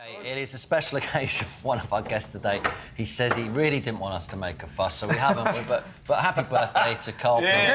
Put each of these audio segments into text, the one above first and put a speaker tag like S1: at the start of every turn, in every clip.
S1: It is a special occasion for one of our guests today. He says he really didn't want us to make a fuss, so we haven't. But happy birthday to Karl.
S2: Yeah.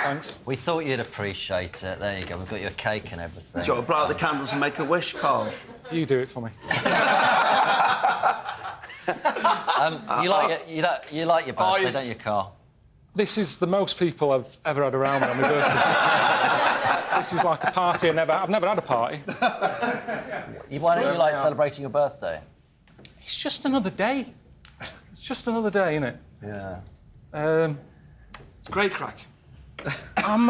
S3: Thanks.
S1: We thought you'd appreciate it. There you go. We've got your cake and everything.
S2: Do you want to blow out the candles and make a wish, Karl?
S3: You do it for me.
S1: You like your birthday, don't you, Karl?
S3: This is the most people I've ever had around me on my birthday. This is like a party I've never had a party.
S1: Why don't you like celebrating your birthday?
S3: It's just another day. It's just another day, isn't it?
S1: Yeah.
S2: It's great crack.
S3: I'm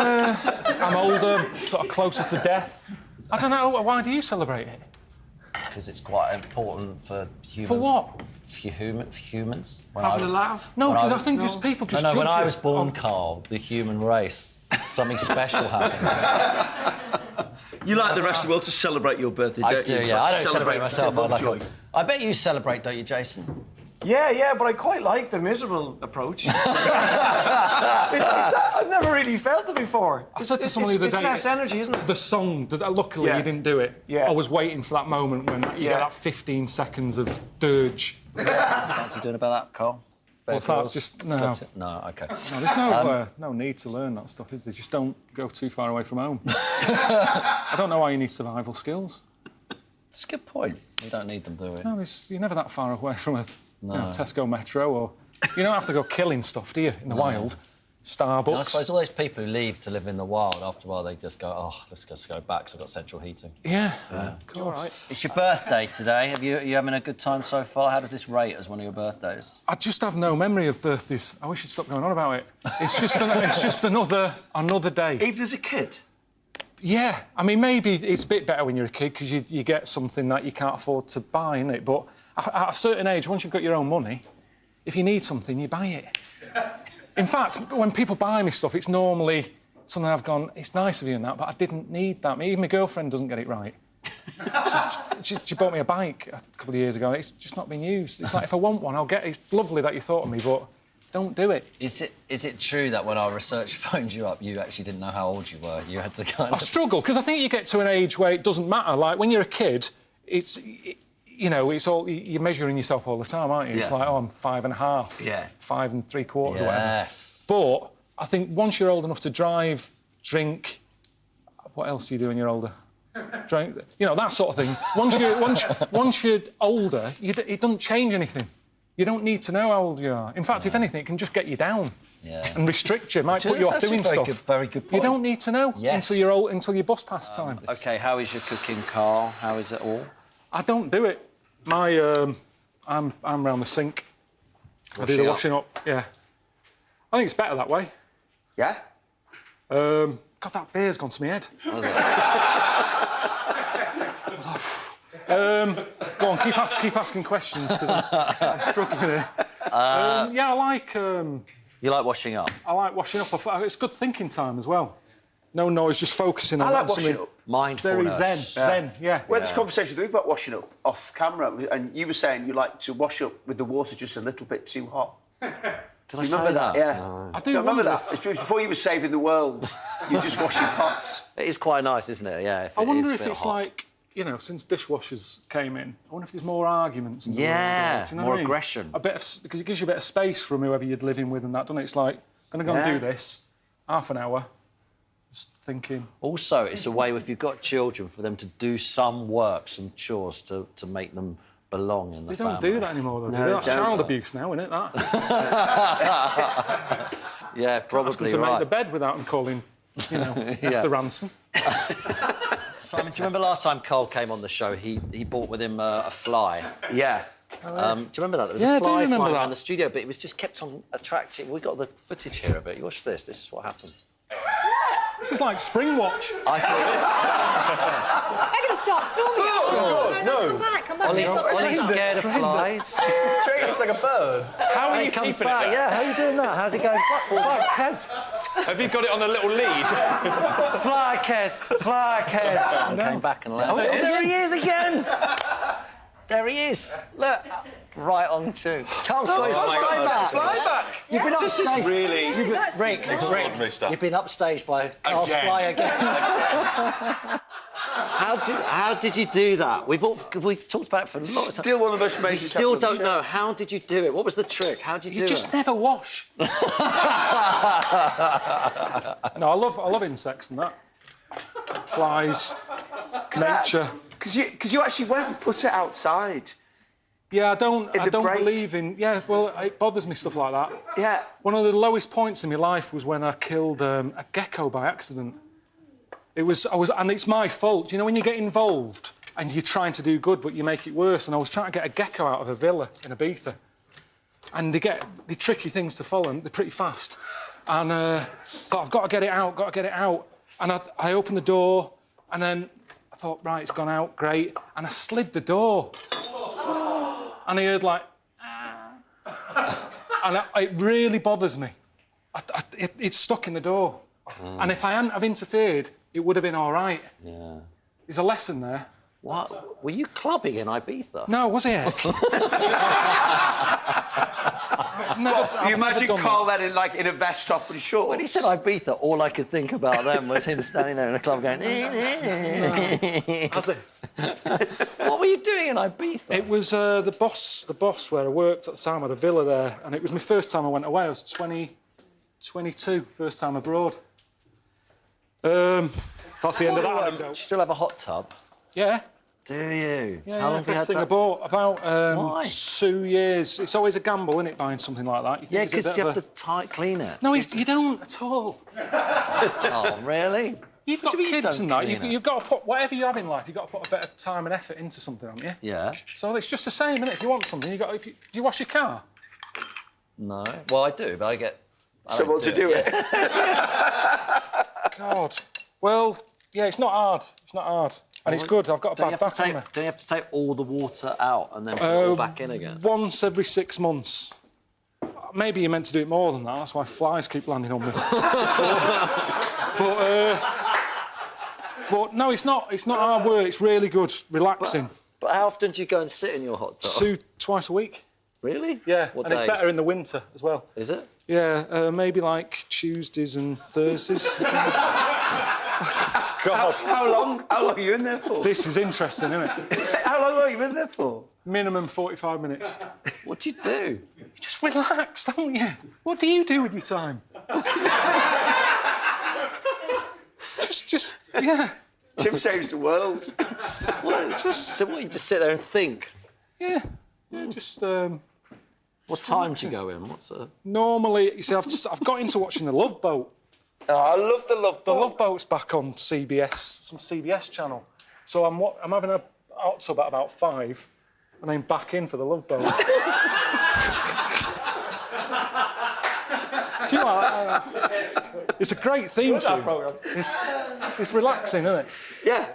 S3: older, sort of closer to death. I don't know. Why do you celebrate it?
S1: Because it's quite important for humans.
S3: For what?
S1: For humans.
S2: Having a laugh?
S3: No, because I think just people just judge
S1: when I
S3: you
S1: was born, Karl, the human race, something special happened.
S2: You like the rest of the world to celebrate your birthday, don't you?
S1: I do, yeah. I don't celebrate myself.
S2: Joy.
S1: I bet you celebrate, don't you, Jason?
S4: Yeah, but I quite like the miserable approach. I've never really felt it before.
S3: I said to someone the other day...
S4: It's less energy, isn't it?
S3: The song, luckily you didn't do it.
S4: Yeah.
S3: I was waiting for that moment when you get that 15 seconds of dirge.
S1: Fancy doing about that, Karl?
S3: What's that? Just, no.
S1: No, OK.
S3: No, there's no need to learn that stuff, is there? Just don't go too far away from home. I don't know why you need survival skills.
S1: It's a good point. We don't need them, do we?
S3: No, you're never that far away from a Tesco Metro, or... You don't have to go killing stuff, do you, in the wild? Starbucks.
S1: And I suppose all those people who leave to live in the wild, after a while, they just go, oh, let's just go back, because I've got central heating.
S3: Yeah, of course. All right.
S1: It's your birthday today. Are you having a good time so far? How does this rate as one of your birthdays?
S3: I just have no memory of birthdays. I wish you'd stop going on about it. It's just another day.
S2: Even as a kid?
S3: Yeah. I mean, maybe it's a bit better when you're a kid, because you get something that you can't afford to buy, innit? But at a certain age, once you've got your own money, if you need something, you buy it. In fact, when people buy me stuff, it's normally something I've gone, it's nice of you and that, but I didn't need that. Even my girlfriend doesn't get it right. she bought me a bike a couple of years ago. It's just not been used. It's like, if I want one, I'll get it. It's lovely that you thought of me, but don't do it.
S1: Is it true that when our researcher phoned you up, you actually didn't know how old you were? You had to kind of...
S3: I struggle, because I think you get to an age where it doesn't matter. Like, when you're a kid, it's all... You're measuring yourself all the time, aren't you?
S2: Yeah.
S3: It's like, oh, I'm 5.5.
S2: Yeah.
S3: 5 3/4 or whatever.
S1: Yes.
S3: But I think once you're old enough to drive, drink... What else do you do when you're older? Drink... that sort of thing. Once you're older, it doesn't change anything. You don't need to know how old you are. In fact, if anything, it can just get you down and restrict you. It might put you off doing stuff.
S1: Very good point.
S3: You don't need to know until you're bus past time.
S1: OK, how is your cooking, Karl? How is it all?
S3: I don't do it. I'm round the sink. I do the washing up. Yeah. I think it's better that way.
S2: Yeah?
S3: God, that beer's gone to my head. Go on, keep asking questions, because I'm struggling here. I like...
S1: You like washing up?
S3: I like washing up. It's good thinking time as well. No noise, just focusing on...
S2: I like washing up.
S1: Mindfulness.
S3: Very zen, yeah.
S2: We had this conversation about washing up off camera, and you were saying you like to wash up with the water just a little bit too hot.
S1: Did I
S2: You remember
S1: say that?
S2: Yeah.
S1: No.
S3: I do
S2: remember
S3: wonder
S2: that. It was before you were saving the world. You're just washing pots.
S1: It is quite nice, isn't it? Yeah.
S3: I wonder if it's like, since dishwashers came in, I wonder if there's more arguments. And
S1: more aggression.
S3: Because it gives you a bit of space from whoever you're living with and that, doesn't it? It's like, I'm going to go and do this, half an hour, just thinking.
S1: Also, it's a way, if you've got children, for them to do some work, some chores, to make them belong in the family.
S3: They don't do that anymore, though. No, that's child abuse now, isn't it, that?
S1: Yeah, probably
S3: Ask them to make the bed without them calling, that's the ransom.
S1: Simon, do you remember last time Karl came on the show, he brought with him a fly?
S2: Yeah.
S1: Do you remember that? There was a fly flying
S3: that.
S1: around the studio, but it was just kept on attracting... We got the footage here of it. You watch this. This is what happened.
S3: This is like Spring Watch.
S1: I thought
S5: I'm going to start filming it. No. Come back.
S1: Ollie's scared of flies.
S4: It's like a bird.
S1: How are you keeping it back? Yeah, how are you doing that? How's it going?
S3: Kez.
S4: Have you got it on a little lead?
S1: Fly, Kez. And came back and left. Oh, there he is again. There he is. Look. Right on tune. Carl's got his flyback. You've been
S4: This is
S1: upstaged.
S4: really
S1: Rick,
S4: extraordinary stuff.
S1: you've been upstaged by Carl's
S4: Again.
S1: fly again. How did you do that? We've talked about it for a lot of time.
S2: Still one of the most amazing.
S1: We still
S2: tackles on
S1: don't
S2: the show.
S1: know. How did you do it? What was the trick? How did you do
S3: You just
S1: it?
S3: never wash. No, I love insects and that. Flies, nature.
S2: Because you actually went and put it outside.
S3: Yeah, I don't
S2: the break.
S3: believe in. Yeah, well, it bothers me stuff like that.
S2: Yeah.
S3: One of the lowest points in my life was when I killed a gecko by accident. And it's my fault. You know when you get involved and you're trying to do good, but you make it worse. And I was trying to get a gecko out of a villa in Ibiza, and they get the tricky things to follow. And they're pretty fast, and thought I've got to get it out. And I opened the door, and then I thought, right, it's gone out, great. And I slid the door, and I heard like, and it really bothers me. It's stuck in the door. And if I hadn't have interfered, it would have been all right.
S1: Yeah.
S3: There's a lesson there.
S1: What? Were you clubbing in Ibiza?
S3: No, was it?
S2: You imagine Carl then in a vest top and shorts.
S1: When he said Ibiza, all I could think about then was him standing there in a club going.
S3: As if.
S1: What were you doing in Ibiza?
S3: It was the boss where I worked at the time had a villa there, and it was my first time I went away. I was 22, first time abroad. That's the end of that
S1: Do you
S3: anecdote.
S1: still have a hot tub?
S3: Yeah.
S1: Do you?
S3: Yeah,
S1: How long have you
S3: best
S1: had
S3: thing I
S1: that?
S3: bought about
S1: Why?
S3: 2 years. It's always a gamble, isn't it, buying something like that?
S1: Yeah,
S3: think it's a
S1: because
S3: bit
S1: you
S3: of
S1: have to clean it.
S3: No, you don't at all.
S1: Oh, really?
S3: You've got
S1: do you mean you
S3: kids
S1: don't
S3: and that.
S1: clean it?
S3: You've got to put whatever you have in life. You've got to put a bit of time and effort into something, haven't you?
S1: Yeah.
S3: So it's just the same, isn't it? If you want something, do you wash your car?
S1: No. Well, I do, but I get.
S2: Someone to do it.
S3: God. Well, yeah, it's not hard. It's not hard. And it's good. I've got a
S1: Don't you,
S3: bad
S1: have to
S3: back on me.
S1: don't you have to take all the water out and then put it all back in again?
S3: Once every 6 months. Maybe you're meant to do it more than that. That's why flies keep landing on me. but no, it's not. It's not hard work. It's really good, relaxing.
S1: But how often do you go and sit in your hot tub?
S3: Twice a week.
S1: Really?
S3: Yeah,
S1: What
S3: and
S1: days?
S3: it's better in the winter as well.
S1: Is it?
S3: Yeah, maybe like Tuesdays and Thursdays. God,
S2: How long are you in there for?
S3: this is interesting, isn't it?
S2: How long are you in there for?
S3: Minimum 45 minutes.
S1: What do you do?
S3: Just relax, don't you? What do you do with your time? Yeah.
S2: Tim saves the world.
S1: So what, you just sit there and think?
S3: Yeah, just
S1: What time do you go in?
S3: normally. You see, I've got into watching The Love Boat.
S2: Oh, I love the Love
S3: The
S2: Boat.
S3: Love Boat's back on CBS, some CBS channel. So I'm having a hot tub at about 5, and then back in for The Love Boat. Do you know what? It's a great theme tune. It's relaxing, isn't it?
S2: Yeah.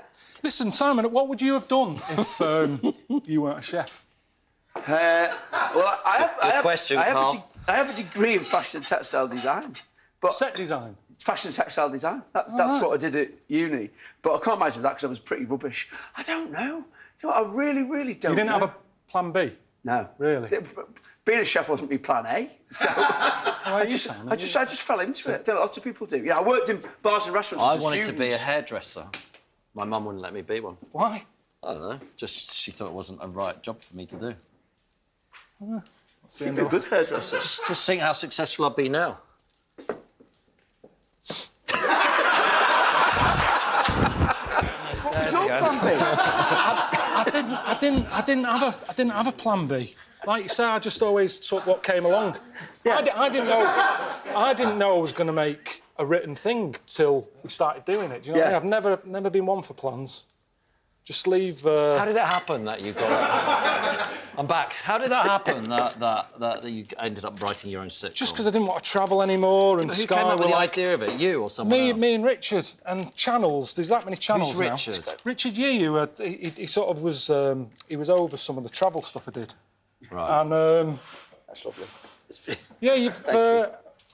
S3: Listen, Simon, what would you have done if you weren't a chef?
S2: Well, I
S1: question, Carl.
S2: I have a degree in fashion and textile design. But
S3: Set design.
S2: fashion and textile design. That's what I did at uni. But I can't imagine that because I was pretty rubbish. I don't know. You know what? I really, really don't
S3: You didn't
S2: know.
S3: have a plan B?
S2: No.
S3: Really?
S2: Being a chef wasn't my plan A. So I just fell into it. Lots of people do. Yeah, I worked in bars and restaurants
S1: I
S2: as a
S1: wanted to
S2: student.
S1: be a hairdresser. My mum wouldn't let me be one.
S3: Why?
S1: I don't know. Just she thought it wasn't a right job for me to do.
S2: You'd be a good hairdresser.
S1: Just think how successful I'd be now.
S2: What's your plan B?
S3: I didn't have a plan B. Like you say, I just always took what came along.
S2: Yeah.
S3: I didn't know I was going to make a written thing till we started doing it. Do you know what I mean? I've never been one for plans. Just leave.
S1: How did it happen that you got it? I'm back. How did that happen that you ended up writing your own sitcom?
S3: Just because I didn't want to travel anymore, and
S1: Who
S3: Sky
S1: came up
S3: were
S1: with the
S3: like,
S1: idea of it? You or someone else?
S3: me and Richard, and channels. There's that many channels
S1: Who's
S3: now.
S1: Richard?
S3: Richard Yee, who he sort of was he was over some of the travel stuff I did.
S1: Right.
S3: And
S2: That's lovely.
S3: yeah,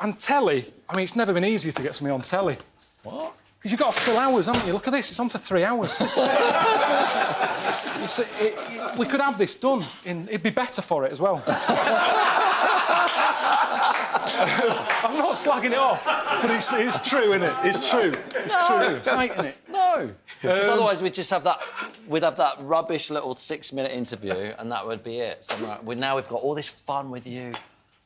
S3: and telly. I mean, it's never been easier to get something on telly.
S1: What?
S3: Because you've got to fill hours, haven't you? Look at this, it's on for 3 hours. We could have this done. It'd be better for it as well. I'm not slagging it off, but it's true, isn't it? It's true. It's true. Tighten it.
S1: No. Because otherwise we'd just have that. We'd have that rubbish little 6-minute interview, and that would be it. So now we've got all this fun with you.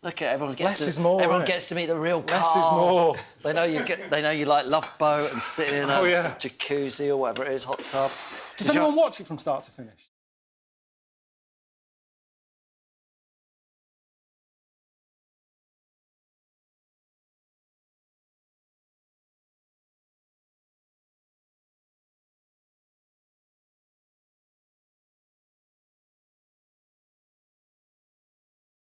S1: Look at everyone gets
S3: Less is more,
S1: everyone
S3: innit?
S1: gets to meet the real Karl.
S3: Less is more.
S1: They know you like Love Boat and sitting in a
S3: Oh, yeah.
S1: jacuzzi or whatever it is, hot tub.
S3: Does anyone watch it from start to finish?